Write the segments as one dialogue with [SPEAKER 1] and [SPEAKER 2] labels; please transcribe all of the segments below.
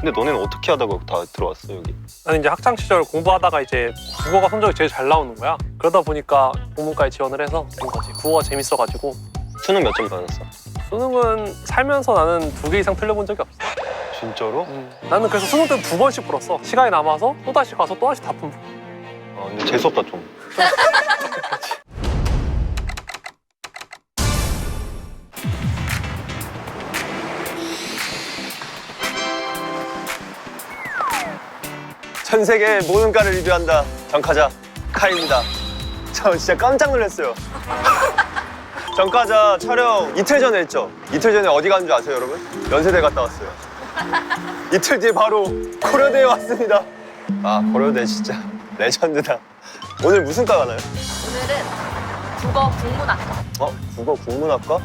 [SPEAKER 1] 근데 너네는 어떻게 하다가 다 들어왔어 여기?
[SPEAKER 2] 나는 이제 학창 시절 공부하다가 이제 국어가 성적이 제일 잘 나오는 거야. 그러다 보니까 국문과에 지원을 해서 온 거지. 국어가 재밌어가지고.
[SPEAKER 1] 수능 몇 점 받았어?
[SPEAKER 2] 수능은 살면서 나는 2개 이상 틀려본 적이 없어.
[SPEAKER 1] 진짜로?
[SPEAKER 2] 나는 그래서 수능 때는 2번씩 풀었어. 시간이 남아서 또다시 가서 또다시 다 푼.
[SPEAKER 1] 아 근데 재수없다 좀. 전 세계 모든 과를 리뷰한다. 전과자 카입니다. 저 진짜 깜짝 놀랐어요. 전과자 촬영 이틀 전에 했죠? 이틀 전에 어디 간 줄 아세요, 여러분? 연세대 갔다 왔어요. 이틀 뒤에 바로 고려대에 왔습니다. 아, 고려대 진짜 레전드다. 오늘 무슨 과 가나요?
[SPEAKER 3] 오늘은 국어 국문학과.
[SPEAKER 1] 국어 국문학과?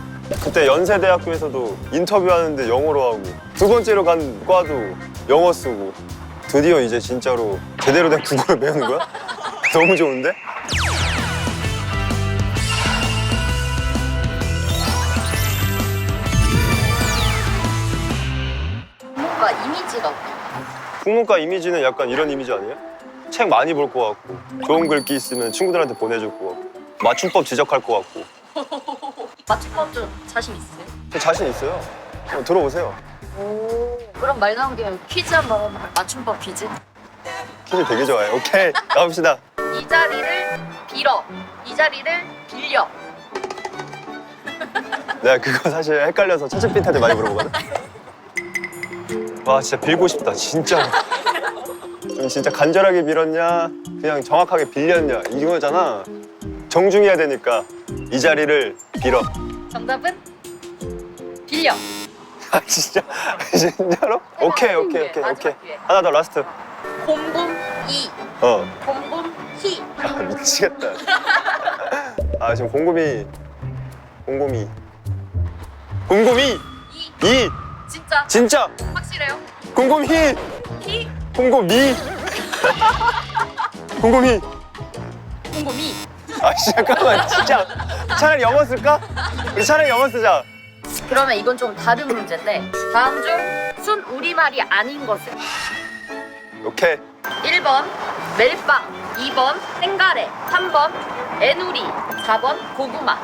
[SPEAKER 1] 그때 연세대학교에서도 인터뷰하는데 영어로 하고 두 번째로 간 과도 영어 쓰고 드디어 이제 진짜로 제대로 된 국어를 배우는 거야? 너무 좋은데?
[SPEAKER 3] 국문과 이미지가 어때?
[SPEAKER 1] 국문과 이미지는 약간 이런 이미지 아니에요? 책 많이 볼 것 같고 좋은 글귀 있으면 친구들한테 보내줄 것 같고 맞춤법 지적할 것 같고
[SPEAKER 3] 맞춤법 좀 자신 있으세요?
[SPEAKER 1] 저 자신 있어요. 들어오세요.
[SPEAKER 3] 오, 그럼 말 나온 김에 퀴즈 한번 맞춤법 퀴즈.
[SPEAKER 1] 퀴즈 되게 좋아해요. 오케이, 가봅시다.
[SPEAKER 3] 이 자리를 빌어, 이 자리를 빌려.
[SPEAKER 1] 내가 그거 사실 헷갈려서 차츠핀한테 많이 물어보거든. 와 진짜 빌고 싶다 진짜. 좀 진짜 간절하게 빌었냐 그냥 정확하게 빌렸냐 이거잖아. 정중해야 되니까 이 자리를 빌어.
[SPEAKER 3] 정답은 빌려.
[SPEAKER 1] 아 진짜 진짜로? 오케이 오케이 오케이 오케이. 하나 더 라스트.
[SPEAKER 3] 곰곰이, 곰곰히.
[SPEAKER 1] 아, 미치겠다. 아 지금 곰곰이 이
[SPEAKER 3] 진짜
[SPEAKER 1] 진짜
[SPEAKER 3] 확실해요?
[SPEAKER 1] 곰곰이
[SPEAKER 3] 히,
[SPEAKER 1] 곰곰이 곰곰이.
[SPEAKER 3] 곰곰이.
[SPEAKER 1] 아 잠깐만 진짜 차라리 영어 쓸까? 우리 차라리 영어 쓰자.
[SPEAKER 3] 그러면 이건 좀 다른 문제인데 다음 중 순 우리말이 아닌 것은
[SPEAKER 1] 오케이.
[SPEAKER 3] 1번 멜빵, 2번 생가래, 3번 애누리, 4번 고구마.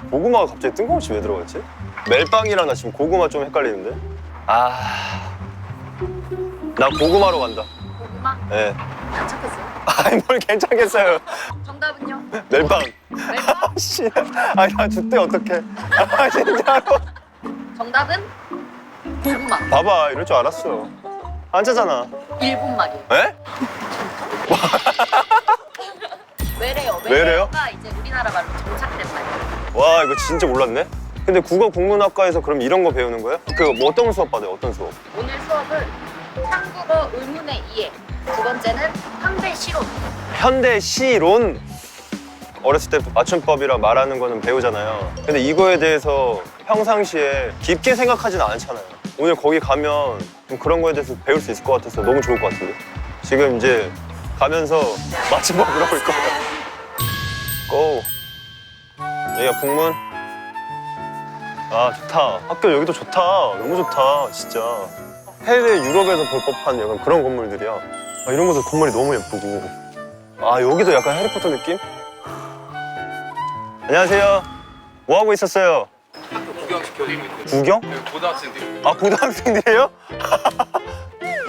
[SPEAKER 1] 고구마가 갑자기 뜬금없이 왜 들어갔지? 멜빵이랑 나 지금 고구마 좀 헷갈리는데? 나 고구마로 간다.
[SPEAKER 3] 고구마?
[SPEAKER 1] 예.
[SPEAKER 3] 괜찮겠어요?
[SPEAKER 1] 아니 뭘 괜찮겠어요.
[SPEAKER 3] 정답은요?
[SPEAKER 1] 멜빵.
[SPEAKER 3] 멜빵?
[SPEAKER 1] 씨. 아니 나 죽대 어떡해. 아 진짜로.
[SPEAKER 3] 정답은 고구마.
[SPEAKER 1] 봐봐 이럴 줄 알았어. 한자잖아.
[SPEAKER 3] 일본 말이에요.
[SPEAKER 1] 에?
[SPEAKER 3] 외래요.
[SPEAKER 1] 외래요?
[SPEAKER 3] 외래어가 이제 우리나라 말로 정착된 말이에요.
[SPEAKER 1] 와 이거 진짜 몰랐네. 근데 국어 국문학과에서 그럼 이런 거 배우는 거야? 그 뭐 어떤 수업 받아요? 어떤 수업?
[SPEAKER 3] 오늘 수업은 한국어 의문의 이해. 두 번째는 현대 실온.
[SPEAKER 1] 현대 시론. 어렸을 때부터 맞춤법이랑 말하는 거는 배우잖아요. 근데 이거에 대해서 평상시에 깊게 생각하진 않잖아요. 오늘 거기 가면 좀 그런 거에 대해서 배울 수 있을 것 같아서 너무 좋을 것 같은데. 지금 이제 가면서 맞춤법 물어볼 거예요. 고! 여기가 북문? 아 좋다. 학교 여기도 좋다. 너무 좋다 진짜. 해외 유럽에서 볼 법한 약간 그런 건물들이야. 아, 이런 것도 건물이 너무 예쁘고. 아 여기도 약간 해리포터 느낌? 안녕하세요. 뭐 하고 있었어요?
[SPEAKER 4] 학교 구경시켜드리고 있는데
[SPEAKER 1] 구경?
[SPEAKER 4] 고등학생들
[SPEAKER 1] 아 고등학생들이에요?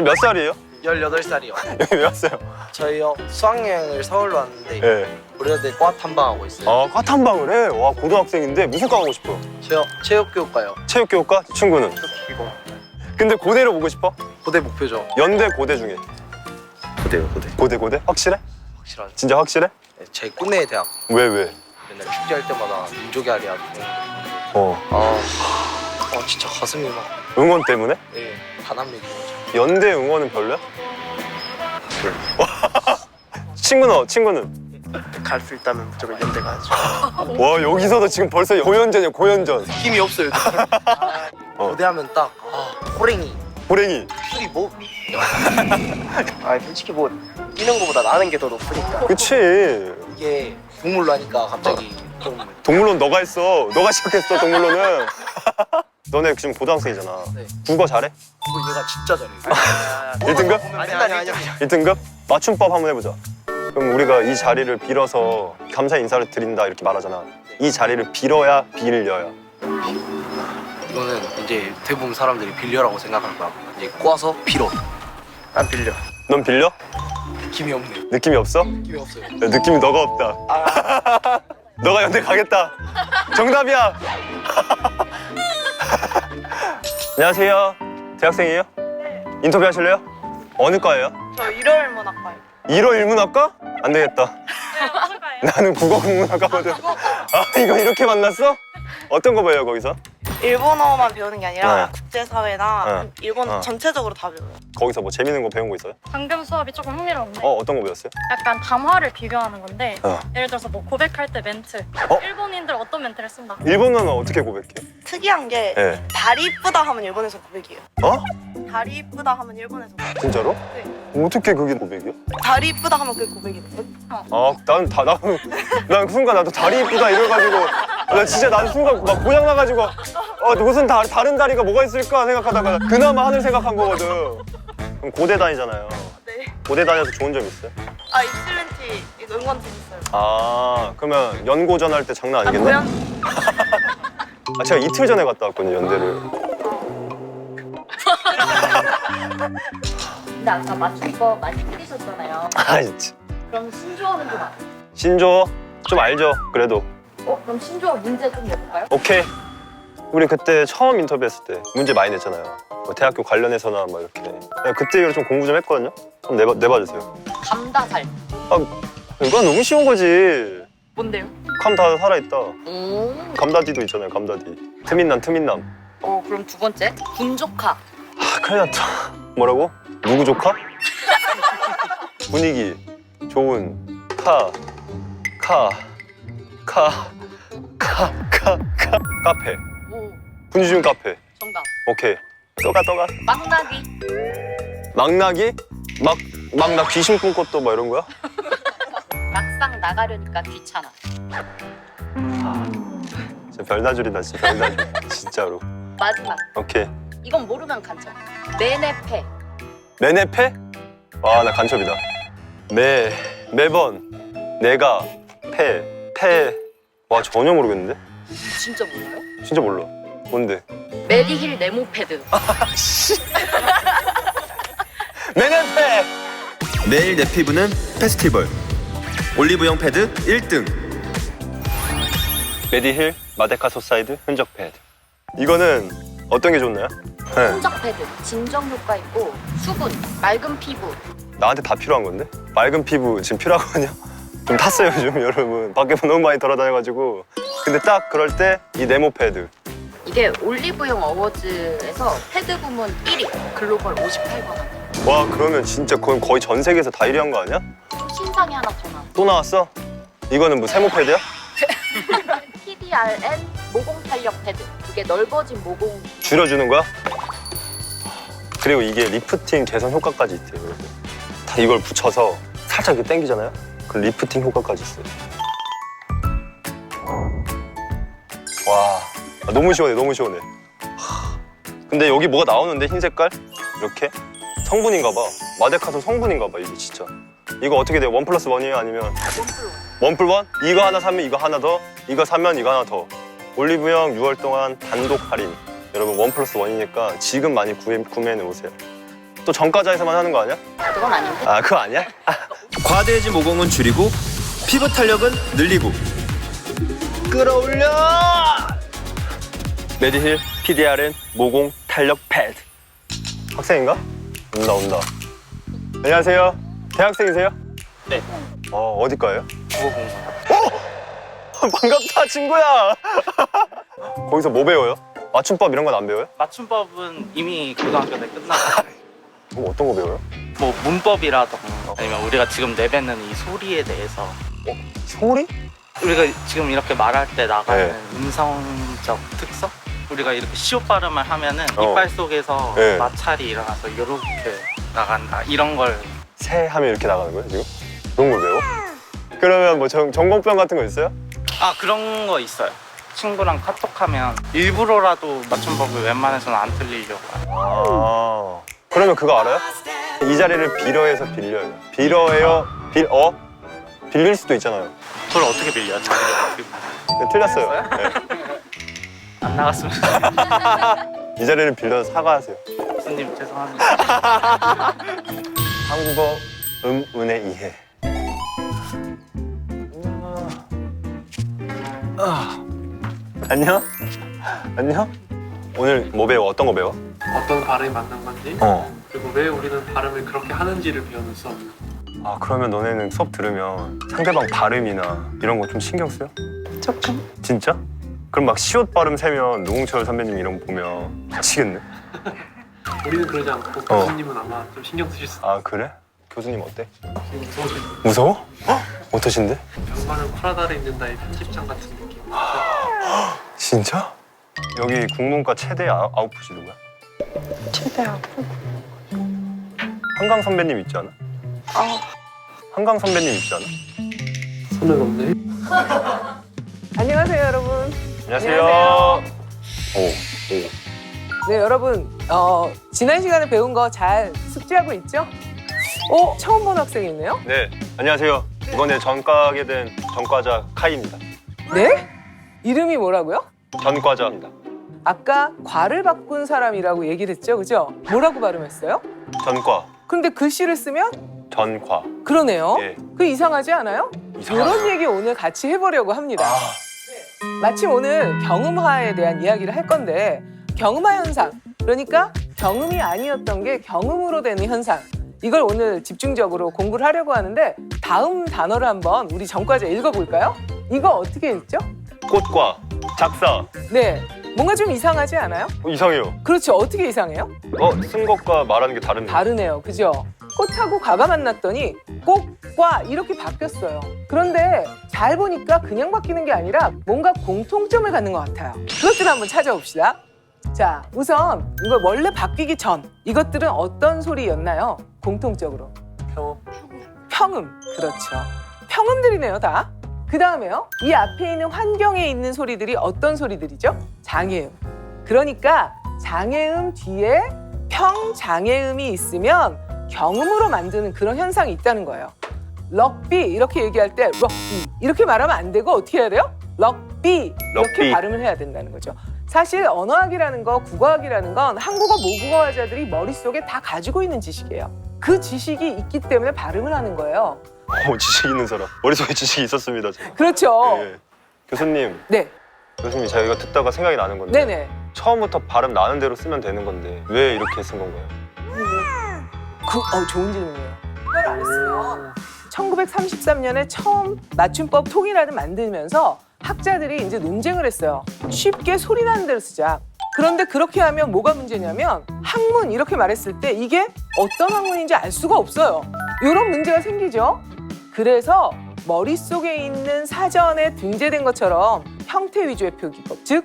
[SPEAKER 1] 몇 살이에요?
[SPEAKER 5] 18살이요.
[SPEAKER 1] 여기 왜 왔어요?
[SPEAKER 5] 저희요 수학여행을 서울로 왔는데
[SPEAKER 1] 네.
[SPEAKER 5] 고려대 과 탐방하고 있어요.
[SPEAKER 1] 아 과탐방을 해? 와 고등학생인데 무슨 과 가고 싶어?
[SPEAKER 5] 저요 체육교육과요.
[SPEAKER 1] 체육교육과? 친구는?
[SPEAKER 5] 이거
[SPEAKER 1] 근데 고대로 보고 싶어?
[SPEAKER 5] 고대 목표죠.
[SPEAKER 1] 연대 고대 중에
[SPEAKER 5] 고대요 고대.
[SPEAKER 1] 고대? 확실해?
[SPEAKER 5] 확실한.
[SPEAKER 1] 진짜 확실해?
[SPEAKER 5] 네, 제 꿈의 대학.
[SPEAKER 1] 왜 왜?
[SPEAKER 5] 맨날 축제할 때마다 민족의 아리아 부르는
[SPEAKER 1] 어
[SPEAKER 5] 진짜 가슴이 막
[SPEAKER 1] 응원 때문에?
[SPEAKER 5] 반합니다.
[SPEAKER 1] 연대 응원은 별로야? 친구는?
[SPEAKER 5] 갈 수 있다면 무조건 연대 가야죠.
[SPEAKER 1] 와 여기서도 지금 벌써 고연전이야 고연전.
[SPEAKER 5] 힘이 없어요. 고대하면 딱 호랭이.
[SPEAKER 1] 호랭이.
[SPEAKER 5] 술이 뭐? 솔직히 뭐 뛰는 거보다 나는 게 더 높으니까.
[SPEAKER 1] 그치.
[SPEAKER 5] 이게 국물로 하니까 갑자기 좀
[SPEAKER 1] 동물원 너가 했어. 너가 시작했어 동물원은. 너네 지금 고등학생이잖아.
[SPEAKER 5] 네.
[SPEAKER 1] 국어 잘해?
[SPEAKER 5] 그거 얘가 진짜 잘해.
[SPEAKER 1] 1등급?
[SPEAKER 5] 아니.
[SPEAKER 1] 1등급? 맞춤법 한번 해보자. 그럼 우리가 이 자리를 빌어서 감사 인사를 드린다 이렇게 말하잖아. 이 자리를 빌어야 빌려야?
[SPEAKER 5] 이거는 이제 대부분 사람들이 빌려라고 생각할 거야. 이제 꼬아서 빌어. 난 빌려.
[SPEAKER 1] 넌 빌려?
[SPEAKER 5] 느낌이 없네.
[SPEAKER 1] 느낌이 없어?
[SPEAKER 5] 느낌이 없어요.
[SPEAKER 1] 야, 느낌이 너가 없다. 너가 연대 가겠다. 정답이야. 안녕하세요. 대학생이에요? 인터뷰 하실래요? 어느 과예요?
[SPEAKER 6] 저 일요일문학과요.
[SPEAKER 1] 1호 일문학과? 안 되겠다.
[SPEAKER 6] 네, 무슨 과예요?
[SPEAKER 1] 나는 국어국문학과거든. 아 이거 이렇게 만났어? 어떤 거 배워요 거기서?
[SPEAKER 6] 일본어만 배우는 게 아니라
[SPEAKER 1] 네.
[SPEAKER 6] 국제사회나 일본
[SPEAKER 1] 어.
[SPEAKER 6] 전체적으로 다 배워요.
[SPEAKER 1] 거기서 뭐 재밌는 거 배운 거 있어요?
[SPEAKER 7] 방금 수업이 조금 흥미로운데
[SPEAKER 1] 어떤 거 배웠어요?
[SPEAKER 7] 약간 담화를 비교하는 건데
[SPEAKER 1] 어.
[SPEAKER 7] 예를 들어서 뭐 고백할 때 멘트
[SPEAKER 1] 어?
[SPEAKER 7] 일본인들 어떤 멘트를 쓴다
[SPEAKER 1] 일본어는 어떻게 고백해?
[SPEAKER 6] 특이한 게
[SPEAKER 1] 예.
[SPEAKER 6] 다리 이쁘다 하면 일본에서 고백이에요.
[SPEAKER 1] 어?
[SPEAKER 6] 다리 이쁘다 하면 일본에서 고백.
[SPEAKER 1] 진짜로?
[SPEAKER 6] 네.
[SPEAKER 1] 어떻게 그게 고백이야?
[SPEAKER 6] 다리 이쁘다 하면 그게 고백이에요.
[SPEAKER 1] 아, 난 순간 나도 다리 이쁘다 이래가지고 나 진짜 난 순간 막 고장 나가지고 무슨 다른 다리가 뭐가 있을까 생각하다가 그나마 하늘 생각한 거거든. 그럼 고대 다니잖아요.
[SPEAKER 6] 네.
[SPEAKER 1] 고대 다녀서 좋은 점 있어요?
[SPEAKER 6] 아 익실렌티 이거 응원 재밌어요.
[SPEAKER 1] 아, 그러면 연고전 할 때 장난 아니겠네?
[SPEAKER 6] 뭐야?
[SPEAKER 1] 아, 제가 이틀 전에 갔다 왔거든요, 연대를.
[SPEAKER 3] 근데 아까 맞춤법 많이 틀리셨잖아요.
[SPEAKER 1] 아, 진짜.
[SPEAKER 3] 그럼 신조어는 좀 알아요?
[SPEAKER 1] 신조어 좀 알죠, 그래도.
[SPEAKER 3] 그럼 신조어 문제 좀 내볼까요?
[SPEAKER 1] 오케이. 우리 그때 처음 인터뷰했을 때 문제 많이 냈잖아요. 뭐 대학교 관련해서나 뭐 이렇게. 그때 이후로 좀 공부 좀 했거든요. 한번 내봐주세요.
[SPEAKER 3] 감다살.
[SPEAKER 1] 이건 너무 쉬운 거지.
[SPEAKER 6] 뭔데요?
[SPEAKER 1] 감 다 살아있다.
[SPEAKER 3] 오.
[SPEAKER 1] 감다디도 있잖아요, 감다디. 트민남.
[SPEAKER 3] 그럼 두 번째 분조카.
[SPEAKER 1] 아, 큰일 났다. 뭐라고? 누구 조카? 분위기 좋은 카페.
[SPEAKER 3] 오.
[SPEAKER 1] 분위기 좋은 카페.
[SPEAKER 3] 정답.
[SPEAKER 1] 오케이. 떠가.
[SPEAKER 3] 망나기.
[SPEAKER 1] 망나기? 막 나 귀신 꿈꿨도 막 이런 거야?
[SPEAKER 3] 막상 나가려니까 귀찮아.
[SPEAKER 1] 진짜 별다줄이다, 진짜 별다줄. 진짜로.
[SPEAKER 3] 마지막.
[SPEAKER 1] 오케이.
[SPEAKER 3] 이건 모르면 간첩. 매네페.
[SPEAKER 1] 매네페? 와, 나 간첩이다. 매번 내가 패. 와, 전혀 모르겠는데?
[SPEAKER 3] 진짜 몰라요?
[SPEAKER 1] 진짜 몰라. 뭔데?
[SPEAKER 3] 메디힐 네모패드.
[SPEAKER 1] 매네페!
[SPEAKER 8] 매일 내 피부는 페스티벌 올리브영 패드 1등.
[SPEAKER 1] 메디힐 마데카 소사이드 흔적 패드. 이거는 어떤 게 좋나요? 네.
[SPEAKER 3] 흔적 패드. 진정 효과 있고 수분, 맑은 피부.
[SPEAKER 1] 나한테 다 필요한 건데? 맑은 피부 지금 필요하거든요? 좀 탔어요 요즘 여러분. 밖에 너무 많이 돌아다녀가지고. 근데 딱 그럴 때 이 네모 패드.
[SPEAKER 3] 이게 올리브영 어워즈에서 패드 부문 1위, 글로벌 58번.
[SPEAKER 1] 와, 그러면 진짜 그건 거의 전 세계에서 다 1위 한 거 아니야?
[SPEAKER 3] 신상이 하나 더 나와.
[SPEAKER 1] 또 나왔어? 이거는 뭐 세모 패드야?
[SPEAKER 3] PDRN 모공 탄력 패드. 그게 넓어진 모공.
[SPEAKER 1] 줄여주는 거야? 그리고 이게 리프팅 개선 효과까지 있대요 여러분. 다 이걸 붙여서 살짝 이렇게 당기잖아요? 그 리프팅 효과까지 있어요. 와, 너무 시원해, 너무 시원해. 근데 여기 뭐가 나오는데 흰 색깔? 이렇게? 성분인가 봐. 마데카소 성분인가 봐 이게 진짜. 이거 어떻게 돼요? 1+1이에요? 아니면 1+1? 이거 하나 사면 이거 하나 더, 이거 사면 이거 하나 더. 올리브영 6월 동안 단독 할인. 여러분 1+1이니까 지금 많이 구매해 놓으세요. 또 정가자에서만 하는 거 아니야?
[SPEAKER 3] 그건 아닌데.
[SPEAKER 1] 아, 그거 아니야?
[SPEAKER 8] 과대해진 모공은 줄이고 피부 탄력은 늘리고.
[SPEAKER 1] 끌어올려! 메디힐 PDRN 모공 탄력 패드. 학생인가? 온다. 안녕하세요. 대학생이세요?
[SPEAKER 5] 네.
[SPEAKER 1] 어디 과예요?
[SPEAKER 5] 국어공부.
[SPEAKER 1] 반갑다, 친구야. 거기서 뭐 배워요? 맞춤법 이런 건 안 배워요?
[SPEAKER 9] 맞춤법은 이미 고등학교 때 끝나고
[SPEAKER 1] 뭐 어떤 거 배워요?
[SPEAKER 9] 뭐 문법이라던가 아니면 우리가 지금 내뱉는 이 소리에 대해서
[SPEAKER 1] 소리?
[SPEAKER 9] 우리가 지금 이렇게 말할 때 나가는
[SPEAKER 1] 네.
[SPEAKER 9] 음성적 특성? 우리가 이렇게 시옷 발음을 하면은
[SPEAKER 1] 어.
[SPEAKER 9] 이빨 속에서
[SPEAKER 1] 네.
[SPEAKER 9] 마찰이 일어나서 이렇게 나간다 이런 걸
[SPEAKER 1] 새 하면 이렇게 나가는 거예요, 지금? 그런 걸 배워? 그러면 뭐 전공병 같은 거 있어요?
[SPEAKER 9] 그런 거 있어요. 친구랑 카톡하면 일부러라도 맞춤법을 웬만해서는 안 틀리려고 해요.
[SPEAKER 1] 아 그러면 그거 알아요? 이 자리를 빌어에서 빌려요. 빌어예요? 빌릴 수도 있잖아요.
[SPEAKER 9] 그걸 어떻게 빌려요? 자기를 어떻게 빌려요?
[SPEAKER 1] 네, 틀렸어요. 네.
[SPEAKER 9] 안 나갔으면 좋겠어요.
[SPEAKER 1] 이 자리를 빌려서 사과하세요.
[SPEAKER 9] 교수님 죄송합니다.
[SPEAKER 1] 한국어 음운의 이해. 안녕? 안녕? 오늘 뭐 배워? 어떤 거 배워?
[SPEAKER 2] 어떤 발음이 맞는 건지 그리고 왜 우리는 발음을 그렇게 하는지를 배우는 수업.
[SPEAKER 1] 아 그러면 너네는 수업 들으면 상대방 발음이나 이런 거 좀 신경 써요?
[SPEAKER 6] 조금.
[SPEAKER 1] 진짜? 그럼 막 시옷 발음 세면 노홍철 선배님 이런 거 보면 미치겠네.
[SPEAKER 2] 우리는 그러지 않고 교수님은 아마 좀 신경 쓰실 수.
[SPEAKER 1] 아 그래? 교수님 어때?
[SPEAKER 2] 무서우실
[SPEAKER 1] 무서워? 어떠신데?
[SPEAKER 2] 병마를 프라다를 입는다의 편집장 같은 느낌.
[SPEAKER 1] 진짜? 여기 국문과 최대 아웃풋이 누구야?
[SPEAKER 6] 최대 아프.
[SPEAKER 1] 한강 선배님 있지 않아? 한강 선배님 있지 않아?
[SPEAKER 2] 손을 넘네.
[SPEAKER 10] 안녕하세요, 여러분.
[SPEAKER 1] 안녕하세요.
[SPEAKER 10] 안녕하세요.
[SPEAKER 1] 오.
[SPEAKER 10] 네, 여러분. 지난 시간에 배운 거 잘 숙지하고 있죠? 처음 본 학생이 있네요?
[SPEAKER 1] 네, 안녕하세요. 이번에 전과하게 된 전과자 카이입니다.
[SPEAKER 10] 네? 이름이 뭐라고요?
[SPEAKER 1] 전과자입니다.
[SPEAKER 10] 아까 과를 바꾼 사람이라고 얘기를 했죠, 그죠? 뭐라고 발음했어요?
[SPEAKER 1] 전과,
[SPEAKER 10] 그런데 글씨를 쓰면
[SPEAKER 1] 전과.
[SPEAKER 10] 그러네요.
[SPEAKER 1] 예.
[SPEAKER 10] 그 이상하지 않아요?
[SPEAKER 1] 이상하네요.
[SPEAKER 10] 이런 얘기 오늘 같이 해보려고 합니다. 마침 오늘 경음화에 대한 이야기를 할 건데 경음화 현상, 그러니까 경음이 아니었던 게 경음으로 되는 현상, 이걸 오늘 집중적으로 공부를 하려고 하는데 다음 단어를 한번 우리 전과자 읽어볼까요? 이거 어떻게 읽죠?
[SPEAKER 1] 꽃과, 작사.
[SPEAKER 10] 네, 뭔가 좀 이상하지 않아요?
[SPEAKER 1] 이상해요.
[SPEAKER 10] 그렇죠. 어떻게 이상해요?
[SPEAKER 1] 쓴 것과 말하는 게 다르네요.
[SPEAKER 10] 다르네요. 그죠? 꽃하고 과가 만났더니 꽃과 이렇게 바뀌었어요. 그런데 잘 보니까 그냥 바뀌는 게 아니라 뭔가 공통점을 갖는 것 같아요. 그것들을 한번 찾아봅시다. 자, 우선 이거 원래 바뀌기 전 이것들은 어떤 소리였나요? 공통적으로. 평음. 그렇죠. 평음들이네요, 다. 그 다음에요. 이 앞에 있는 환경에 있는 소리들이 어떤 소리들이죠? 장애음. 그러니까 장애음 뒤에 평장애음이 있으면 경음으로 만드는 그런 현상이 있다는 거예요. 럭비 이렇게 얘기할 때 럭비 이렇게 말하면 안 되고 어떻게 해야 돼요? 럭비 이렇게
[SPEAKER 1] 럭비.
[SPEAKER 10] 발음을 해야 된다는 거죠. 사실 언어학이라는 거, 국어학이라는 건 한국어 모국어화자들이 머릿속에 다 가지고 있는 지식이에요. 그 지식이 있기 때문에 발음을 하는 거예요.
[SPEAKER 1] 지식 있는 사람. 머릿속에 지식이 있었습니다. 저.
[SPEAKER 10] 그렇죠.
[SPEAKER 1] 예. 교수님,
[SPEAKER 10] 네,
[SPEAKER 1] 교수님 제가 이거 듣다가 생각이 나는 건데
[SPEAKER 10] 네네.
[SPEAKER 1] 처음부터 발음 나는 대로 쓰면 되는 건데 왜 이렇게 쓴 건가요?
[SPEAKER 10] 좋은 질문이에요. 그걸 안 했어요. 1933년에 처음 맞춤법 통일안을 만들면서 학자들이 이제 논쟁을 했어요. 쉽게 소리 나는 대로 쓰자. 그런데 그렇게 하면 뭐가 문제냐면 학문 이렇게 말했을 때 이게 어떤 학문인지 알 수가 없어요. 이런 문제가 생기죠. 그래서 머릿속에 있는 사전에 등재된 것처럼 형태 위주의 표기법, 즉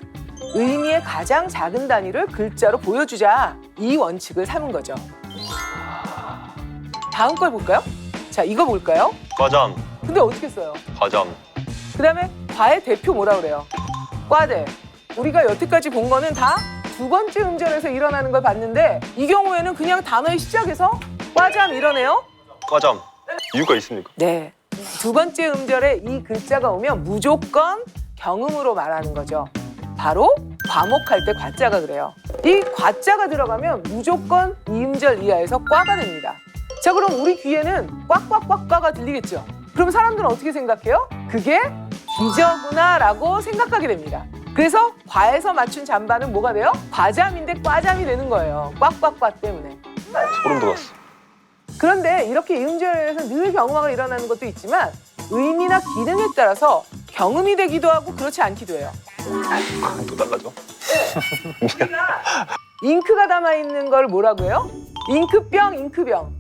[SPEAKER 10] 의미의 가장 작은 단위를 글자로 보여주자, 이 원칙을 삼은 거죠. 다음 걸 볼까요? 자, 이거 볼까요?
[SPEAKER 1] 과잠,
[SPEAKER 10] 근데 어떻게 써요?
[SPEAKER 1] 과잠.
[SPEAKER 10] 그 다음에 과의 대표 뭐라 그래요? 과대. 우리가 여태까지 본 거는 다 두 번째 음절에서 일어나는 걸 봤는데 이 경우에는 그냥 단어의 시작에서 과잠 이러네요?
[SPEAKER 1] 과잠. 이유가 있습니까?
[SPEAKER 10] 네. 두 번째 음절에 이 글자가 오면 무조건 경음으로 말하는 거죠. 바로 과목할 때 과자가 그래요. 이 과자가 들어가면 무조건 이 음절 이하에서 과가 됩니다. 자, 그럼 우리 귀에는 꽉꽉꽉과가 들리겠죠? 그럼 사람들은 어떻게 생각해요? 그게 기저구나 라고 생각하게 됩니다. 그래서 과에서 맞춘 잠바는 뭐가 돼요? 과잠인데 과잠이 되는 거예요. 꽉꽉과 때문에.
[SPEAKER 1] 소름 돋았어.
[SPEAKER 10] 그런데 이렇게 음절에서 늘 경음화가 일어나는 것도 있지만 의미나 기능에 따라서 경음이 되기도 하고 그렇지 않기도 해요.
[SPEAKER 1] 또 달라져?
[SPEAKER 10] 잉크가 담아있는 걸 뭐라고 해요? 잉크병, 잉크병.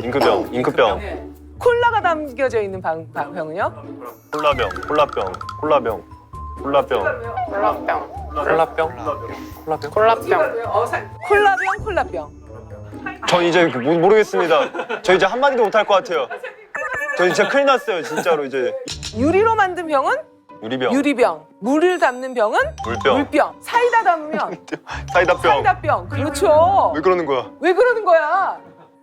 [SPEAKER 1] 잉크병, 잉크병.
[SPEAKER 10] 콜라가 담겨져 있는 병은요?
[SPEAKER 1] 콜라병, 콜라병, 콜라병, 콜라병.
[SPEAKER 10] 콜라병, 콜라병.
[SPEAKER 1] 전 이제 모르겠습니다. 저 이제 한마디도 못할 것 같아요. 저 진짜 큰일 났어요, 진짜로 이제.
[SPEAKER 10] 유리로 만든 병은
[SPEAKER 1] 유리병.
[SPEAKER 10] 유리병. 물을 담는 병은
[SPEAKER 1] 물병.
[SPEAKER 10] 물병. 사이다 담으면
[SPEAKER 1] 사이다병.
[SPEAKER 10] 사이다병. 그렇죠.
[SPEAKER 1] 왜 그러는 거야?
[SPEAKER 10] 왜 그러는 거야?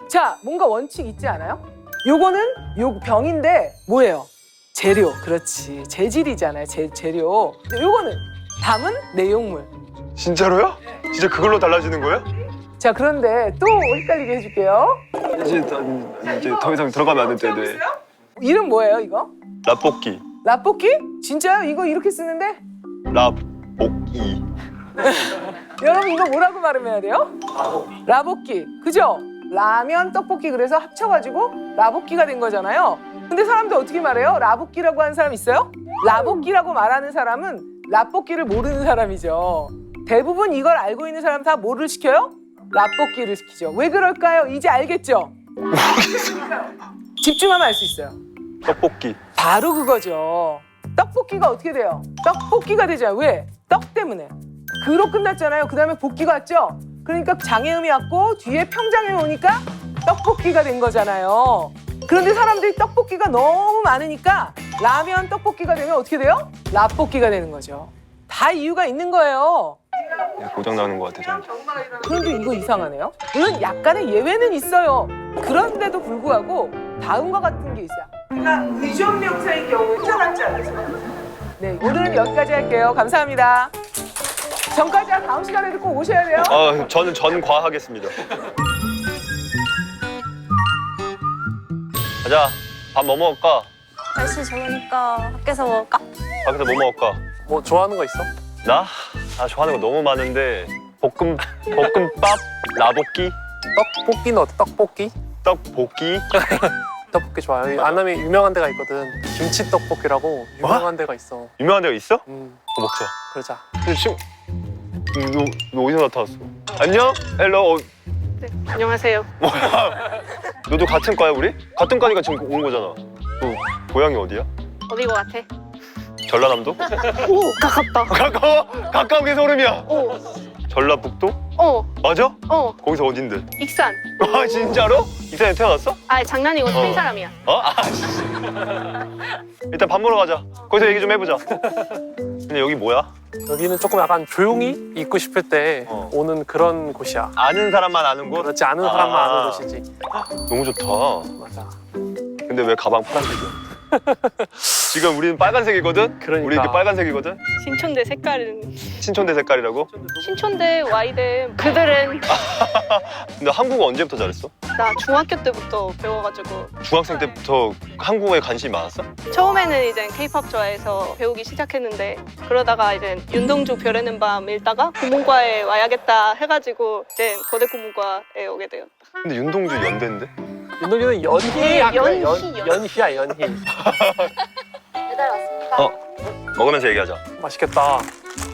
[SPEAKER 10] 자, 뭔가 원칙 있지 않아요? 요거는 요 병인데 뭐예요? 재료. 그렇지. 재질이잖아요. 재료. 요거는 담은 내용물.
[SPEAKER 1] 진짜로요? 진짜 그걸로 달라지는 거예요?
[SPEAKER 10] 자, 그런데 또 헷갈리게 해줄게요.
[SPEAKER 1] 이제 더 이상 들어가면 안 되는데.
[SPEAKER 10] 이름 뭐예요, 이거?
[SPEAKER 1] 라볶이.
[SPEAKER 10] 라볶이? 진짜요? 이거 이렇게 쓰는데?
[SPEAKER 1] 라볶이.
[SPEAKER 10] 여러분 이거 뭐라고 발음해야 돼요? 라볶이. 그죠? 라면, 떡볶이 그래서 합쳐가지고 라볶이가 된 거잖아요. 근데 사람들 어떻게 말해요? 라볶이라고 하는 사람 있어요? 라볶이라고 말하는 사람은 라볶이를 모르는 사람이죠. 대부분 이걸 알고 있는 사람 다 뭐를 시켜요? 라볶이를 시키죠. 왜 그럴까요? 이제 알겠죠? 집중하면 알 수 있어요.
[SPEAKER 1] 떡볶이.
[SPEAKER 10] 바로 그거죠. 떡볶이가 어떻게 돼요? 떡볶이가 되잖아요. 왜? 떡 때문에. 그로 끝났잖아요. 그 다음에 볶기가 왔죠? 그러니까 장애음이 왔고 뒤에 평장음이 오니까 떡볶이가 된 거잖아요. 그런데 사람들이 떡볶이가 너무 많으니까 라면 떡볶이가 되면 어떻게 돼요? 라볶이가 되는 거죠. 다 이유가 있는 거예요.
[SPEAKER 1] 고장 나는 것 같아.
[SPEAKER 10] 그런데 이거 이상하네요. 물론 약간의 예외는 있어요. 그런데도 불구하고 다음과 같은 게 있어요. 그러니까 의존 명사의 경우 흔적하지 않으세요? 네, 오늘은 여기까지 할게요. 감사합니다. 전까지 다음 시간에도 꼭 오셔야 돼요.
[SPEAKER 1] 저는 전과하겠습니다. 가자. 밥 뭐 먹을까?
[SPEAKER 7] 날씨 좋으니까 밖에서 먹을까?
[SPEAKER 1] 밖에서 뭐 먹을까?
[SPEAKER 2] 뭐 좋아하는 거 있어?
[SPEAKER 1] 나? 나 좋아하는 거 너무 많은데 볶음밥? 라볶이?
[SPEAKER 2] 떡볶이는 어때? 떡볶이?
[SPEAKER 1] 떡볶이?
[SPEAKER 2] 떡볶이 좋아요. 여기 안남에 유명한 데가 있거든. 김치 떡볶이라고 유명한 데가 있어.
[SPEAKER 1] 유명한 데가 있어? 그거 먹자.
[SPEAKER 2] 그러자.
[SPEAKER 1] 근데 지금 너 어디서 나타났어? 안녕? 헬로.
[SPEAKER 7] 네, 안녕하세요.
[SPEAKER 1] 뭐야? 너도 같은 과야 우리? 같은 과니까 지금 온 거잖아. 너 고향이 어디야?
[SPEAKER 7] 어디고 같아?
[SPEAKER 1] 전라남도?
[SPEAKER 7] 오, 가깝다.
[SPEAKER 1] 가까워? 가까운 게 소름이야.
[SPEAKER 7] 오,
[SPEAKER 1] 전라북도? 맞아? 거기서 어딘데?
[SPEAKER 7] 익산.
[SPEAKER 1] 아 진짜로? 익산에 태어났어?
[SPEAKER 7] 아, 장난이고
[SPEAKER 1] 스페인
[SPEAKER 7] 사람이야.
[SPEAKER 1] 씨. 일단 밥 먹으러 가자. 거기서 얘기 좀 해보자. 근데 여기 뭐야?
[SPEAKER 2] 여기는 조금 약간 조용히 있고 싶을 때 오는 그런 곳이야.
[SPEAKER 1] 아는 사람만 아는 곳?
[SPEAKER 2] 그렇지, 아는 사람만 아는 곳이지.
[SPEAKER 1] 너무 좋다.
[SPEAKER 2] 맞아.
[SPEAKER 1] 근데 왜 가방 파란색이야? 지금 우리는 빨간색이거든?
[SPEAKER 2] 그러니까.
[SPEAKER 1] 우리 이렇게 빨간색이거든?
[SPEAKER 7] 신촌대 색깔은
[SPEAKER 1] 신촌대 색깔이라고?
[SPEAKER 7] 신촌대 Y대 그들은
[SPEAKER 1] 근데 한국어 언제부터 잘했어?
[SPEAKER 7] 나 중학교 때부터 배워가지고
[SPEAKER 1] 중학생 때부터 한국어에 관심이 많았어?
[SPEAKER 7] 처음에는 이제 K-pop 좋아해서 배우기 시작했는데 그러다가 이제 윤동주 별에는 밤 읽다가 국문과에 와야겠다 해가지고 이제 고대 국문과에 오게 되었다.
[SPEAKER 1] 근데 윤동주 연대인데?
[SPEAKER 2] 윤동주는 연희야. 연희야, 연희.
[SPEAKER 3] 배달 왔습니다.
[SPEAKER 1] 먹으면서 얘기하자.
[SPEAKER 2] 맛있겠다.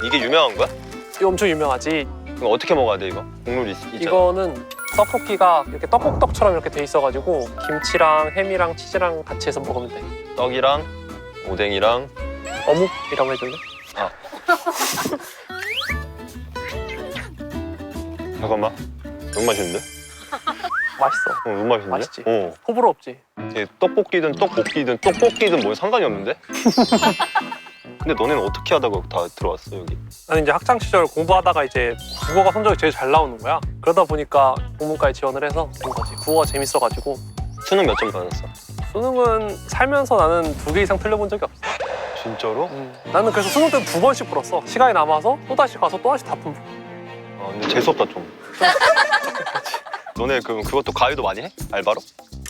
[SPEAKER 1] 이게 유명한 거야?
[SPEAKER 2] 이거 엄청 유명하지.
[SPEAKER 1] 이거 어떻게 먹어야 돼 이거? 국물 있잖아.
[SPEAKER 2] 이거는 떡볶이가 이렇게 떡국떡처럼 이렇게 돼 있어가지고 김치랑 햄이랑 치즈랑 같이 해서 먹으면 돼.
[SPEAKER 1] 떡이랑 오뎅이랑
[SPEAKER 2] 어묵이라고 해줄래?
[SPEAKER 1] 잠깐만. 너무 맛있는데?
[SPEAKER 2] 맛있어.
[SPEAKER 1] 너무 맛있는데?
[SPEAKER 2] 맛있지?
[SPEAKER 1] 어.
[SPEAKER 2] 호불호 없지?
[SPEAKER 1] 이게 떡볶이든 뭐 상관이 없는데? 근데 너네는 어떻게 하다가 다 들어왔어 여기?
[SPEAKER 2] 나는 이제 학창 시절 공부하다가 이제 국어가 성적이 제일 잘 나오는 거야. 그러다 보니까 국문과에 지원을 해서 온 거지. 국어가 재밌어가지고.
[SPEAKER 1] 수능 몇 점 받았어?
[SPEAKER 2] 수능은 살면서 나는 2개 이상 틀려본 적이 없어.
[SPEAKER 1] 진짜로?
[SPEAKER 2] 나는 그래서 수능 때는 2번씩 풀었어. 시간이 남아서 또다시 가서 또다시 다 푼.
[SPEAKER 1] 근데 재수없다 좀. 너네 그것도 과외도 많이 해? 알바로?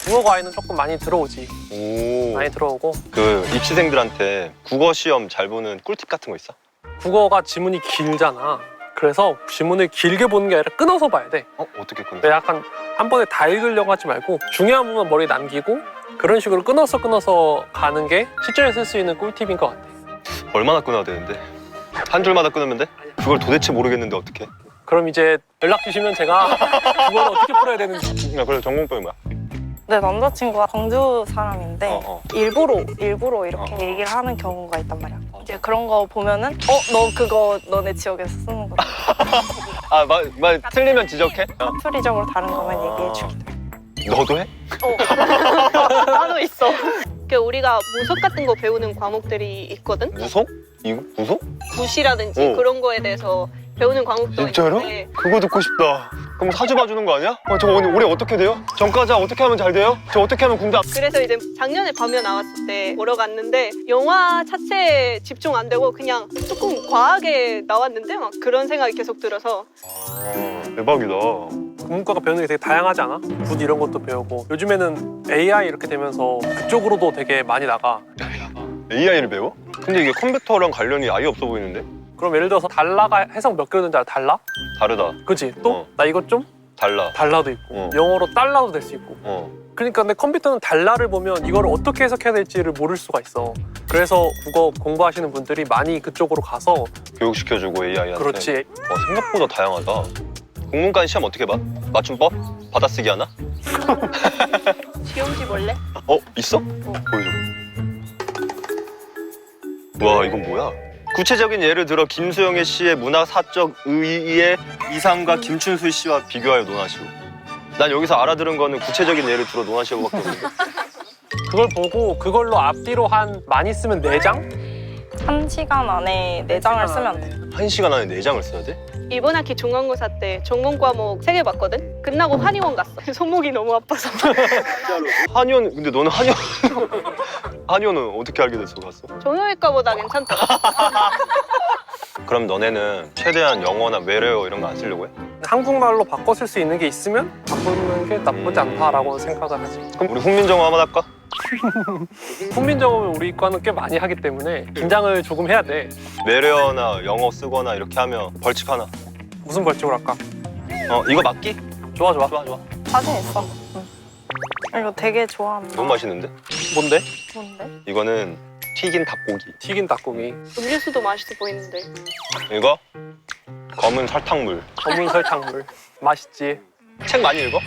[SPEAKER 2] 국어 과외는 조금 많이 들어오지.
[SPEAKER 1] 오.
[SPEAKER 2] 많이 들어오고.
[SPEAKER 1] 그 입시생들한테 국어 시험 잘 보는 꿀팁 같은 거 있어?
[SPEAKER 2] 국어가 지문이 길잖아. 그래서 지문을 길게 보는 게 아니라 끊어서 봐야 돼.
[SPEAKER 1] 어떻게 끊어?
[SPEAKER 2] 근데 약간 한 번에 다 읽으려고 하지 말고 중요한 부분 머리에 남기고 그런 식으로 끊어서 가는 게 실전에 쓸 수 있는 꿀팁인 것 같아.
[SPEAKER 1] 얼마나 끊어야 되는데? 한 줄마다 끊으면 돼? 그걸 도대체 모르겠는데 어떡해?
[SPEAKER 2] 그럼 이제 연락 주시면 제가 그걸 어떻게 풀어야 되는지.
[SPEAKER 1] 야, 그래 전공병이 뭐야?
[SPEAKER 6] 내 남자친구가 광주 사람인데 일부러 이렇게
[SPEAKER 1] 어.
[SPEAKER 6] 얘기를 하는 경우가 있단 말이야. 이제 그런 거 보면은 너 그거 너네 지역에서 쓰는 거
[SPEAKER 1] 말 틀리면 지적해?
[SPEAKER 6] 사투리적으로 다른 거면 얘기해 줄게.
[SPEAKER 1] 너도 해?
[SPEAKER 7] 나도 있어. 우리가 무속 같은 거 배우는 과목들이 있거든.
[SPEAKER 1] 무속? 이거 무속?
[SPEAKER 7] 굿이라든지 그런 거에 대해서 배우는 과목도
[SPEAKER 1] 진짜로?
[SPEAKER 7] 있는데
[SPEAKER 1] 그거 듣고 싶다. 그럼 사주 봐주는 거 아니야? 저 오늘 올해 어떻게 돼요? 전과자 어떻게 하면 잘 돼요? 저 어떻게 하면 군대
[SPEAKER 7] 그래서 이제 작년에 밤에 나왔을 때 보러 갔는데 영화 자체에 집중 안 되고 그냥 조금 과하게 나왔는데 막 그런 생각이 계속 들어서
[SPEAKER 1] 대박이다.
[SPEAKER 2] 국문과가 배우는 게 되게 다양하지 않아? 굿 이런 것도 배우고 요즘에는 AI 이렇게 되면서 그쪽으로도 되게 많이 나가.
[SPEAKER 1] AI를 배워? 근데 이게 컴퓨터랑 관련이 아예 없어 보이는데?
[SPEAKER 2] 그럼 예를 들어서 달러가 해석 몇 개로든지 알아? 달러?
[SPEAKER 1] 다르다.
[SPEAKER 2] 그치? 또? 나 이것 좀?
[SPEAKER 1] 달라.
[SPEAKER 2] 달러도 있고 영어로 달러도 될 수 있고 그러니까 근데 컴퓨터는 달러를 보면 이걸 어떻게 해석해야 될지를 모를 수가 있어. 그래서 국어 공부하시는 분들이 많이 그쪽으로 가서
[SPEAKER 1] 교육시켜주고 AI한테.
[SPEAKER 2] 그렇지.
[SPEAKER 1] 생각보다 다양하다. 국문과는 시험 어떻게 봐? 맞춤법? 받아쓰기 하나?
[SPEAKER 7] 시험지 볼래?
[SPEAKER 1] 있어? 보여줘. 와, 이건 뭐야? 구체적인 예를 들어 김수영의 시의 문화사적 의의의 이상과 김춘수 씨와 비교하여 논하시오. 난 여기서 알아들은 거는 구체적인 예를 들어 논하시오밖에 없는데.
[SPEAKER 2] 그걸 보고 그걸로 앞뒤로 한 많이 쓰면 4장?
[SPEAKER 6] 1시간 안에 4장을 쓰면 돼.
[SPEAKER 1] 1시간 안에 4장을 써야 돼?
[SPEAKER 7] 이번 학기 중간고사 때 전공 과목 3개 봤거든? 끝나고 한의원 갔어. 손목이 너무 아파서.
[SPEAKER 1] 한의원, 근데 너는 한의원은 어떻게 알게 됐어, 갔어?
[SPEAKER 7] 정형외과보다 괜찮더라.
[SPEAKER 1] 그럼 너네는 최대한 영어나 외래어 이런 거 안 쓰려고 해?
[SPEAKER 2] 한국말로 바꿔 쓸 수 있는 게 있으면 바꾸는 게 나쁘지 않다라고 생각을 하지.
[SPEAKER 1] 그럼 우리 훈민정음 한번 할까?
[SPEAKER 2] 훈민정음은 우리 과는 꽤 많이 하기 때문에 긴장을 조금 해야 돼.
[SPEAKER 1] 외래어나 영어 쓰거나 이렇게 하면 벌칙 하나.
[SPEAKER 2] 무슨 벌칙을 할까?
[SPEAKER 1] 이거 맞기?
[SPEAKER 2] 좋아.
[SPEAKER 6] 자신 있어. 이거 되게 좋아한다.
[SPEAKER 1] 너무 맛있는데?
[SPEAKER 2] 뭔데?
[SPEAKER 6] 뭔데?
[SPEAKER 1] 이거는 튀긴 닭고기.
[SPEAKER 2] 튀긴 닭고기.
[SPEAKER 7] 음료수도 맛있어 보이는데.
[SPEAKER 1] 이거 검은 설탕물.
[SPEAKER 2] 검은 설탕물. 맛있지.
[SPEAKER 1] 책 많이 읽어?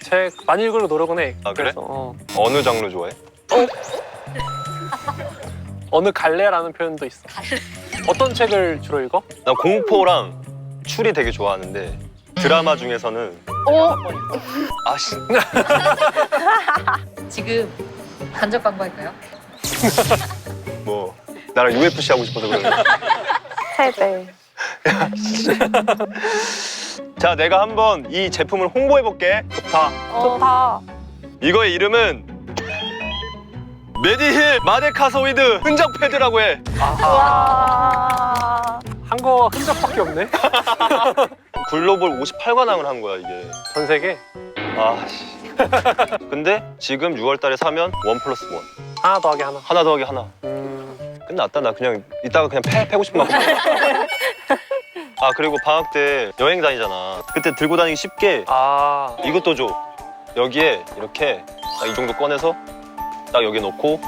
[SPEAKER 2] 책 많이 읽으려 노력은 해.
[SPEAKER 1] 아, 그래?
[SPEAKER 2] 그래서,
[SPEAKER 1] 어느 장르 좋아해?
[SPEAKER 2] 어느 갈래라는 표현도 있어. 어떤 책을 주로 읽어?
[SPEAKER 1] 나 공포랑 추리 되게 좋아하는데 드라마 중에서는 아씨
[SPEAKER 3] 지금 간접 광고할까요?
[SPEAKER 1] 뭐 나랑 UFC 하고 싶어서 그러는 거야.
[SPEAKER 6] 세대.
[SPEAKER 1] 자, 내가 한번 이 제품을 홍보해 볼게.
[SPEAKER 6] 좋다.
[SPEAKER 1] 이거의 이름은 메디힐 마데카소이드 흔적 패드라고 해.
[SPEAKER 6] 와.
[SPEAKER 2] 한 거 흔적밖에 없네.
[SPEAKER 1] 글로벌 58관왕을 한 거야, 이게.
[SPEAKER 2] 전 세계
[SPEAKER 1] 아씨. 근데 지금 6월 달에 사면 1+1.
[SPEAKER 2] 하나 더하기 하나.
[SPEAKER 1] 하나 더하기 하나. 끝났다. 나 그냥 이따가 그냥 패고 싶은 만큼. 그리고 방학 때 여행 다니잖아. 그때 들고 다니기 쉽게 이것도 줘. 여기에 이렇게 딱 이 정도 꺼내서 딱 여기에 넣고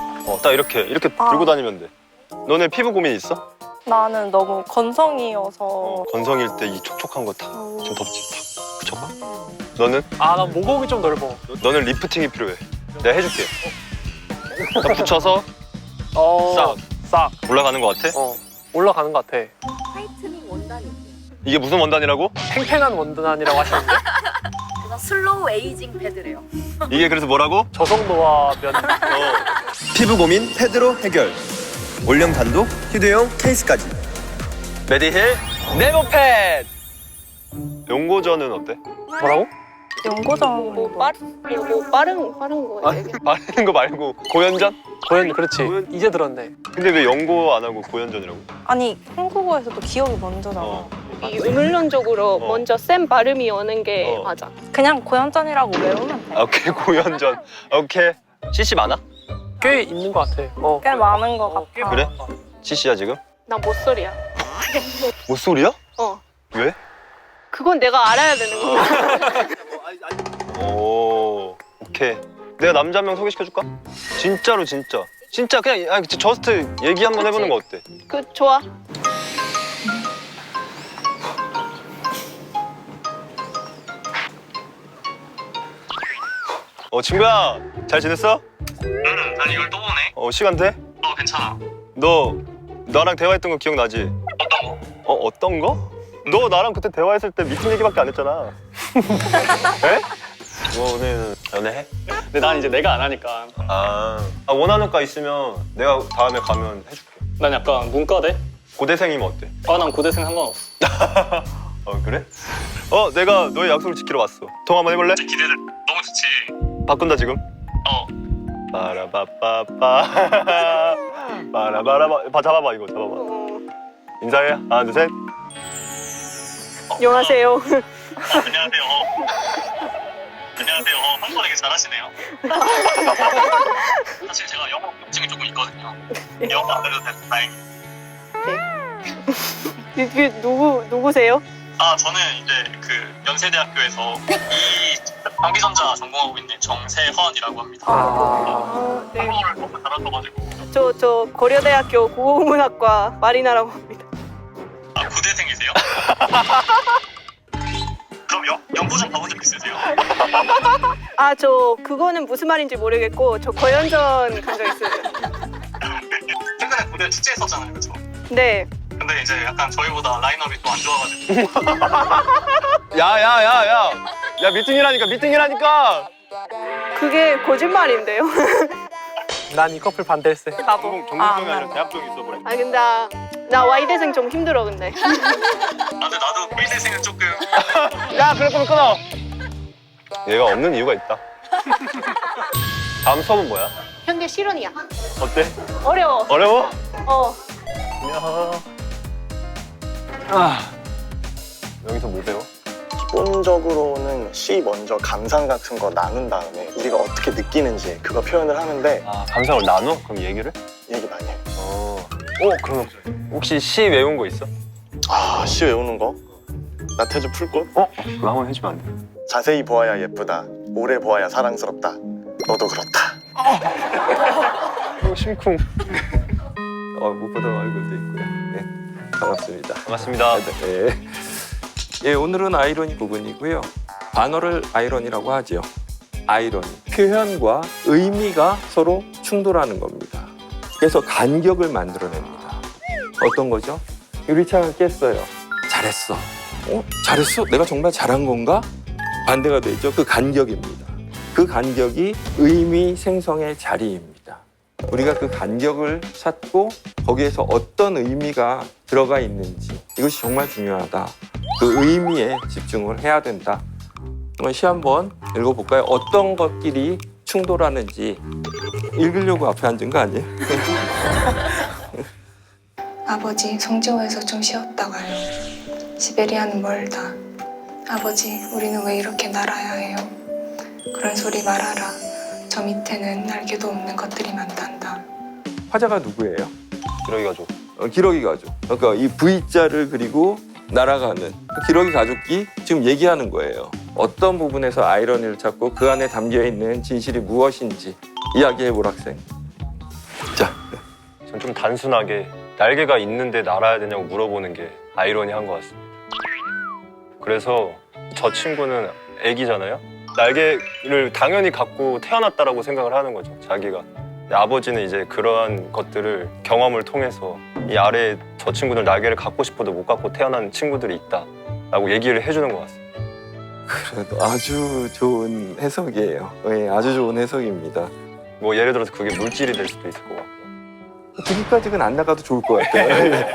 [SPEAKER 1] 딱 이렇게 들고 다니면 돼. 너네 피부 고민 있어?
[SPEAKER 6] 나는 너무 건성이어서.
[SPEAKER 1] 건성일 때 이 촉촉한 거 다 지금 덥지? 탁 붙여봐. 너는?
[SPEAKER 2] 난 모공이 좀 넓어.
[SPEAKER 1] 너는 리프팅이 필요해. 내가 해줄게. 딱 붙여서 싹 올라가는 거 같아?
[SPEAKER 2] 올라가는 것 같아.
[SPEAKER 3] 화이트닝 원단이
[SPEAKER 1] 이게 무슨 원단이라고?
[SPEAKER 2] 팽팽한 원단이라고 하시는데?
[SPEAKER 3] 그래서 슬로우 에이징 패드래요.
[SPEAKER 1] 이게 그래서 뭐라고?
[SPEAKER 2] 저속노화 면.
[SPEAKER 8] 피부 고민 패드로 해결. 올영 단독 휴대용 케이스까지.
[SPEAKER 1] 메디힐 네모패드. 연고전은 어때?
[SPEAKER 2] 뭐라고?
[SPEAKER 6] 연고전.
[SPEAKER 7] 뭐 빠른 거 얘기.
[SPEAKER 1] 바르는 거 말고 고연전?
[SPEAKER 2] 그렇지. 이제 들었네.
[SPEAKER 1] 근데 왜 연고 안 하고 고연전이라고?
[SPEAKER 6] 아니 한국어에서도 기억이 먼저잖아.
[SPEAKER 7] 이 음률론적으로 먼저 센 발음이 오는 게 맞아.
[SPEAKER 6] 그냥 고연전이라고 외우면 돼.
[SPEAKER 1] 오케이, 고연전. 오케이. CC 많아?
[SPEAKER 2] 꽤 있는 것 같아.
[SPEAKER 6] 꽤 많은 것 같아.
[SPEAKER 1] 그래? CC야 지금?
[SPEAKER 7] 나 못소리야.
[SPEAKER 1] 못소리야? 왜?
[SPEAKER 7] 그건 내가 알아야 되는 거야.
[SPEAKER 1] 오, 오케이. 내가 남자 한 명 소개시켜줄까? 진짜로 진짜 그냥 저스트 얘기 한번 해보는 거 어때?
[SPEAKER 7] 좋아.
[SPEAKER 1] 친구야, 잘 지냈어?
[SPEAKER 9] 난 이걸 또 보네.
[SPEAKER 1] 시간 돼?
[SPEAKER 9] 괜찮아.
[SPEAKER 1] 너 나랑 대화했던 거 기억나지?
[SPEAKER 9] 어떤 거?
[SPEAKER 1] 어떤 거? 너 나랑 그때 대화했을 때 미팅 얘기밖에 안 했잖아. 에? 너는 연애해?
[SPEAKER 11] 근데 난 이제 내가 안 하니까.
[SPEAKER 1] 원하는 과 있으면 내가 다음에 가면 해줄게.
[SPEAKER 11] 난 약간 문과대?
[SPEAKER 1] 고대생이면 어때?
[SPEAKER 11] 난 고대생 상관없어.
[SPEAKER 1] 그래? 내가 너의 약속을 지키러 왔어. 통화 한번 해볼래?
[SPEAKER 11] 기대돼. 너무 좋지.
[SPEAKER 1] 바꾼다 지금? 빠라바빠빠 빠라바라바 잡아봐 이거 잡아봐. 인사해. 하나 둘 셋.
[SPEAKER 7] 안녕하세요.
[SPEAKER 11] 안녕하세요. 안녕하세요. 한국어 되게 잘하시네요. 사실 제가 영어 욕심이 조금 있거든요. 영어 안 해도 돼서 다행이에요.
[SPEAKER 7] 누구세요?
[SPEAKER 11] 저는 이제 그 연세대학교에서 이 전기전자 전공하고 있는 정세헌이라고 합니다.
[SPEAKER 7] 네.
[SPEAKER 11] 한국어를 너무 잘하셔가지고.
[SPEAKER 7] 저 고려대학교 국어문학과 마리나라고 합니다.
[SPEAKER 11] 고대생이세요? 그럼 연구장 가본 적 있으세요?
[SPEAKER 7] 저 그거는 무슨 말인지 모르겠고 저 고연전 간 적 있어요.
[SPEAKER 11] 최근에 고대 축제했었잖아요, 그렇죠?
[SPEAKER 7] 네.
[SPEAKER 11] 근데 이제 약간 저희보다 라인업이 좀 안 좋아가지고.
[SPEAKER 1] 야 미팅이라니까.
[SPEAKER 7] 그게 거짓말인데요.
[SPEAKER 2] 난 이 커플 반대했어.
[SPEAKER 7] 나도.
[SPEAKER 1] 전공병이 아니라 대학병이 있어버려.
[SPEAKER 7] 근데 나 Y대생 좀 힘들어 근데.
[SPEAKER 11] 근데 나도 B대생은 조금.
[SPEAKER 1] 야 그럴 거면 끊어. 얘가 없는 이유가 있다. 다음 수업은 뭐야?
[SPEAKER 7] 현대 실온이야.
[SPEAKER 1] 어때?
[SPEAKER 7] 어려워.
[SPEAKER 1] 어려워? 여기서 뭐 배워?
[SPEAKER 12] 기본적으로는 시 먼저 감상 같은 거 나눈 다음에 우리가 어떻게 느끼는지 그거 표현을 하는데
[SPEAKER 1] 감상을 나눠? 그럼 얘기를?
[SPEAKER 12] 얘기 많이 해.
[SPEAKER 1] 그럼 혹시 시 외운 거 있어?
[SPEAKER 12] 시 외우는 거? 나태주 풀꽃?
[SPEAKER 1] 그거 한번 해주면 안 돼?
[SPEAKER 12] 자세히 보아야 예쁘다. 오래 보아야 사랑스럽다. 너도 그렇다.
[SPEAKER 1] 심쿵.
[SPEAKER 13] 무엇보다 얼굴도 있고요. 네, 반갑습니다.
[SPEAKER 1] 반갑습니다.
[SPEAKER 13] 네. 예, 오늘은 아이러니 부분이고요. 반어를 아이러니라고 하죠. 아이러니, 표현과 의미가 서로 충돌하는 겁니다. 그래서 간격을 만들어냅니다. 어떤 거죠? 유리창을 깼어요. 잘했어. 잘했어? 내가 정말 잘한 건가? 반대가 되죠. 그 간격입니다. 그 간격이 의미 생성의 자리입니다. 우리가 그 간격을 찾고 거기에서 어떤 의미가 들어가 있는지 이것이 정말 중요하다. 그 의미에 집중을 해야 된다. 시 한번 읽어볼까요? 어떤 것끼리 충돌하는지 읽으려고 앞에 앉은 거 아니에요?
[SPEAKER 14] 아버지, 송지호에서 좀 쉬었다 가요. 시베리아는 멀다. 아버지, 우리는 왜 이렇게 날아야 해요? 그런 소리 말아라. 저 밑에는 날개도 없는 것들이 많단다.
[SPEAKER 13] 화자가 누구예요?
[SPEAKER 1] 기러기 가족.
[SPEAKER 13] 기러기 가족. 그러니까 이 V자를 그리고 날아가는 기러기 가족이 지금 얘기하는 거예요. 어떤 부분에서 아이러니를 찾고 그 안에 담겨있는 진실이 무엇인지 이야기해볼 학생. 자,
[SPEAKER 1] 전 좀 단순하게 날개가 있는데 날아야 되냐고 물어보는 게 아이러니한 것 같습니다. 그래서 저 친구는 애기잖아요. 날개를 당연히 갖고 태어났다라고 생각을 하는 거죠, 자기가. 근데 아버지는 이제 그러한 것들을 경험을 통해서 이 아래에 저 친구들 날개를 갖고 싶어도 못 갖고 태어난 친구들이 있다라고 얘기를 해주는 것 같습니다.
[SPEAKER 13] 그래도 아주 좋은 해석이에요. 네, 아주 좋은 해석입니다.
[SPEAKER 1] 뭐 예를 들어서 그게 물질이 될 수도 있을 것 같고.
[SPEAKER 13] 거기까지는 안 나가도 좋을 것 같아요.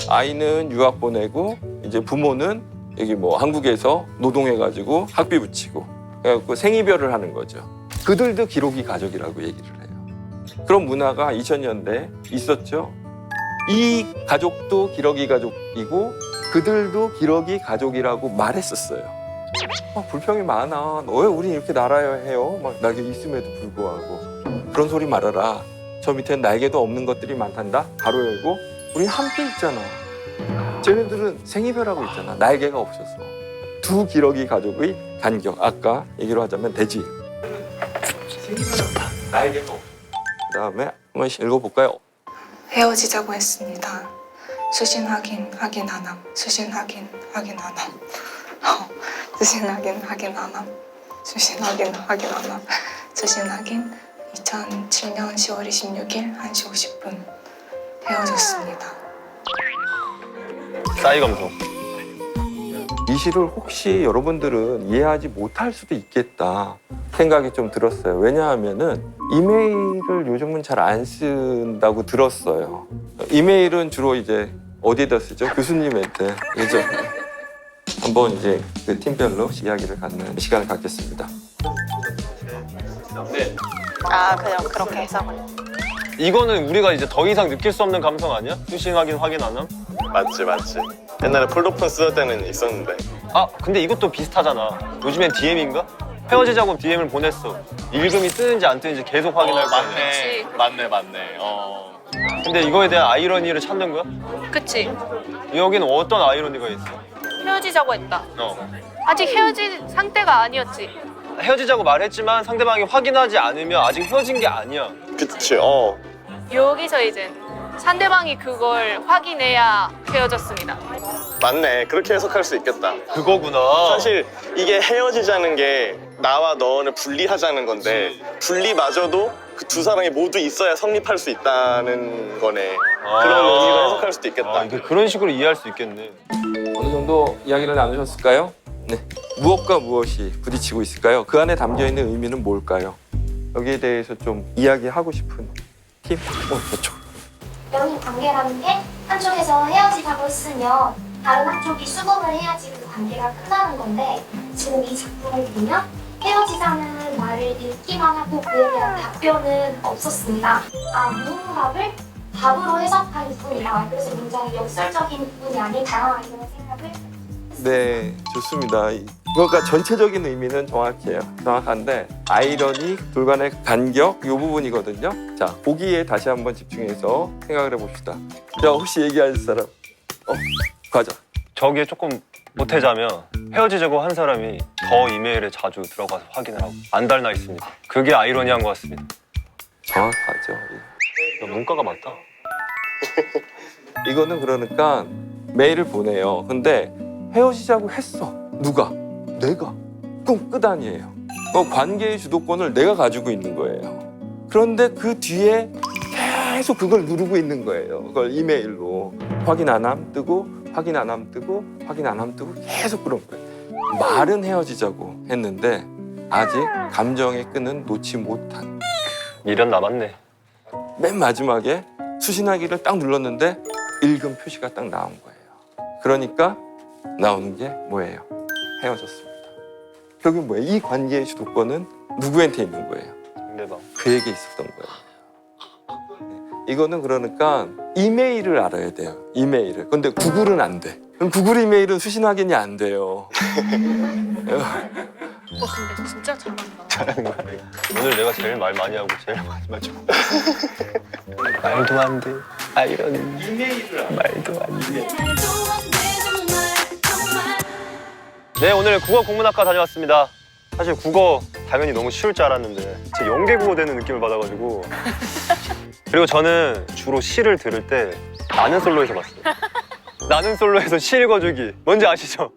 [SPEAKER 13] 아이는 유학 보내고 이제 부모는 여기 뭐 한국에서 노동해가지고 학비 붙이고 그래갖고 생이별을 하는 거죠. 그들도 기러기 가족이라고 얘기를 해요. 그런 문화가 2000년대 있었죠. 이 가족도 기러기 가족이고 그들도 기러기 가족이라고 말했었어요. 불평이 많아. 왜 우리 이렇게 날아야 해요? 막 날개 있음에도 불구하고. 그런 소리 말아라. 저 밑엔 날개도 없는 것들이 많단다. 가로 열고 우리 함께 있잖아. 쟤네들은 생이별하고 있잖아. 날개가 없어서. 두 기러기 가족의 간격. 아까 얘기로 하자면 대지. 생이별하다. 날개가 없어. 그 다음에 한번 읽어볼까요?
[SPEAKER 14] 헤어지자고 했습니다. 수신 확인, 확인 안 함. 수신 확인, 확인 안 함. 수신 확인, 확인 안 함. 수신 확인, 확인 안 함. 수신 확인 2007년 10월 26일 1시 50분 헤어졌습니다.
[SPEAKER 1] 싸이 감성.
[SPEAKER 13] 이 시를 혹시 여러분들은 이해하지 못할 수도 있겠다 생각이 좀 들었어요. 왜냐하면은 이메일을 요즘은 잘 안 쓴다고 들었어요. 이메일은 주로 이제 어디에다 쓰죠? 교수님한테. 그죠? 한번 이제 그 팀별로 이야기를 갖는 시간을 갖겠습니다.
[SPEAKER 6] 아 그냥 그렇게 해석을.
[SPEAKER 1] 이거는 우리가 이제 더 이상 느낄 수 없는 감성 아니야? 수신 확인 안 함?
[SPEAKER 12] 맞지. 옛날에 폴더폰 쓰던 때는 있었는데.
[SPEAKER 1] 아 근데 이것도 비슷하잖아. 요즘엔 DM인가? 헤어지자고 DM을 보냈어. 읽음이 뜨는지 안 뜨는지 계속 확인할 거야.
[SPEAKER 4] 맞네.
[SPEAKER 1] 근데 이거에 대한 아이러니를 찾는 거야?
[SPEAKER 7] 그치.
[SPEAKER 1] 여기는 어떤 아이러니가 있어?
[SPEAKER 7] 헤어지자고 했다.
[SPEAKER 1] 어.
[SPEAKER 7] 아직 헤어진 상태가 아니었지.
[SPEAKER 1] 헤어지자고 말했지만 상대방이 확인하지 않으면 아직 헤어진 게 아니야.
[SPEAKER 12] 그치.
[SPEAKER 7] 여기서 이제 상대방이 그걸 확인해야 헤어졌습니다.
[SPEAKER 12] 맞네. 그렇게 해석할 수 있겠다.
[SPEAKER 1] 그거구나.
[SPEAKER 12] 사실 이게 헤어지자는 게 나와 너를 분리하자는 건데 분리마저도 그 두 사람이 모두 있어야 성립할 수 있다는 거네. 그런 의미로 해석할 수도 있겠다.
[SPEAKER 1] 이게 그런 식으로 이해할 수 있겠네.
[SPEAKER 13] 어느 정도 이야기를 나누셨을까요? 네. 무엇과 무엇이 부딪히고 있을까요? 그 안에 담겨 있는 의미는 뭘까요? 여기에 대해서 좀 이야기하고 싶은 팀? 저쪽.
[SPEAKER 15] 연인 관계라는 게 한쪽에서 헤어지자고 했으면 다른 한쪽이 수긍을 해야지 그 관계가 끝나는 건데 지금 이 작품을 보면 헤어지자는 말을 읽기만 하고 그에 대한 답변은 없었습니다. 무응답을 답으로 해석한 뿐이다. 그래서 굉장히 역설적인 부분이 아닐까 이런 생각을
[SPEAKER 13] 네, 좋습니다. 그러니까 전체적인 의미는 정확한데 아이러니, 둘 간의 간격 이 부분이거든요. 자, 보기에 다시 한번 집중해서 생각을 해봅시다. 자, 혹시 얘기할 사람? 가자.
[SPEAKER 1] 저기에 조금 보태자면 헤어지자고 한 사람이 더 이메일에 자주 들어가서 확인을 하고 안 달나 있습니다. 그게 아이러니한 것 같습니다.
[SPEAKER 13] 정확하죠.
[SPEAKER 1] 문과가 맞다.
[SPEAKER 13] 이거는 그러니까 메일을 보내요. 근데 헤어지자고 했어. 누가? 내가. 그럼 끝 아니에요. 관계의 주도권을 내가 가지고 있는 거예요. 그런데 그 뒤에 계속 그걸 누르고 있는 거예요. 그걸 이메일로. 확인 안 함 뜨고, 확인 안 함 뜨고, 확인 안 함 뜨고 계속 그런 거예요. 말은 헤어지자고 했는데 아직 감정의 끈은 놓지 못한.
[SPEAKER 1] 미련 남았네.
[SPEAKER 13] 맨 마지막에 수신하기를 딱 눌렀는데 읽음 표시가 딱 나온 거예요. 그러니까 나오는 게 뭐예요? 헤어졌습니다. 결국 뭐예요? 이 관계의 주도권은 누구한테 있는 거예요?
[SPEAKER 1] 상대방.
[SPEAKER 13] 그에게 있었던 거예요. 이거는 그러니까 이메일을 알아야 돼요. 이메일을. 근데 구글은 안 돼. 그럼 구글 이메일은 수신 확인이 안 돼요.
[SPEAKER 7] 근데 진짜 잘한다.
[SPEAKER 1] 잘하는 거야. 오늘 내가 제일 말 많이 하고 제일 많이 좀. 말도 안 돼. 아이러니. 말도 안 돼. 네, 오늘 국어 국문학과 다녀왔습니다. 사실 국어 당연히 너무 쉬울 줄 알았는데 진짜 연계국어 되는 느낌을 받아가지고. 그리고 저는 주로 시를 들을 때 나는 솔로에서 봤어요. 나는 솔로에서 시 읽어주기. 뭔지 아시죠?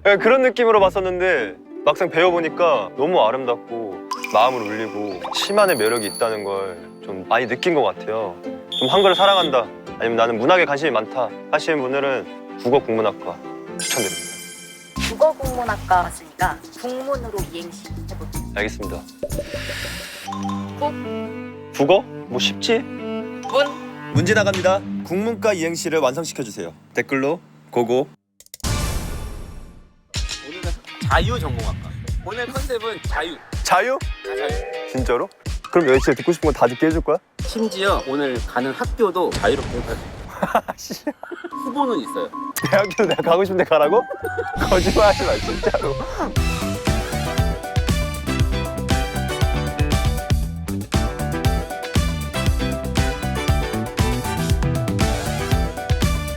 [SPEAKER 1] 그런 느낌으로 봤었는데 막상 배워보니까 너무 아름답고 마음을 울리고 시만의 매력이 있다는 걸 좀 많이 느낀 것 같아요. 좀 한글을 사랑한다, 아니면 나는 문학에 관심이 많다 하시는 분들은 국어 국문학과 추천드립니다.
[SPEAKER 3] 국어 국문학과 왔으니까 국문으로 이행시 해볼게요.
[SPEAKER 1] 알겠습니다. 국어? 뭐 쉽지?
[SPEAKER 8] 문제 나갑니다. 국문과 이행시를 완성시켜주세요. 댓글로 고고.
[SPEAKER 9] 오늘은 자유 전공학과. 오늘 컨셉은 자유.
[SPEAKER 1] 자유?
[SPEAKER 9] 자유.
[SPEAKER 1] 진짜로? 그럼 여자친구 듣고 싶은 거 다 듣게 해줄 거야?
[SPEAKER 9] 심지어 오늘 가는 학교도 자유롭게 갈 수 있어요. 후보는 있어요.
[SPEAKER 1] 대학교 내가 가고 싶은데 가라고? 거짓말 하지 마, 진짜로.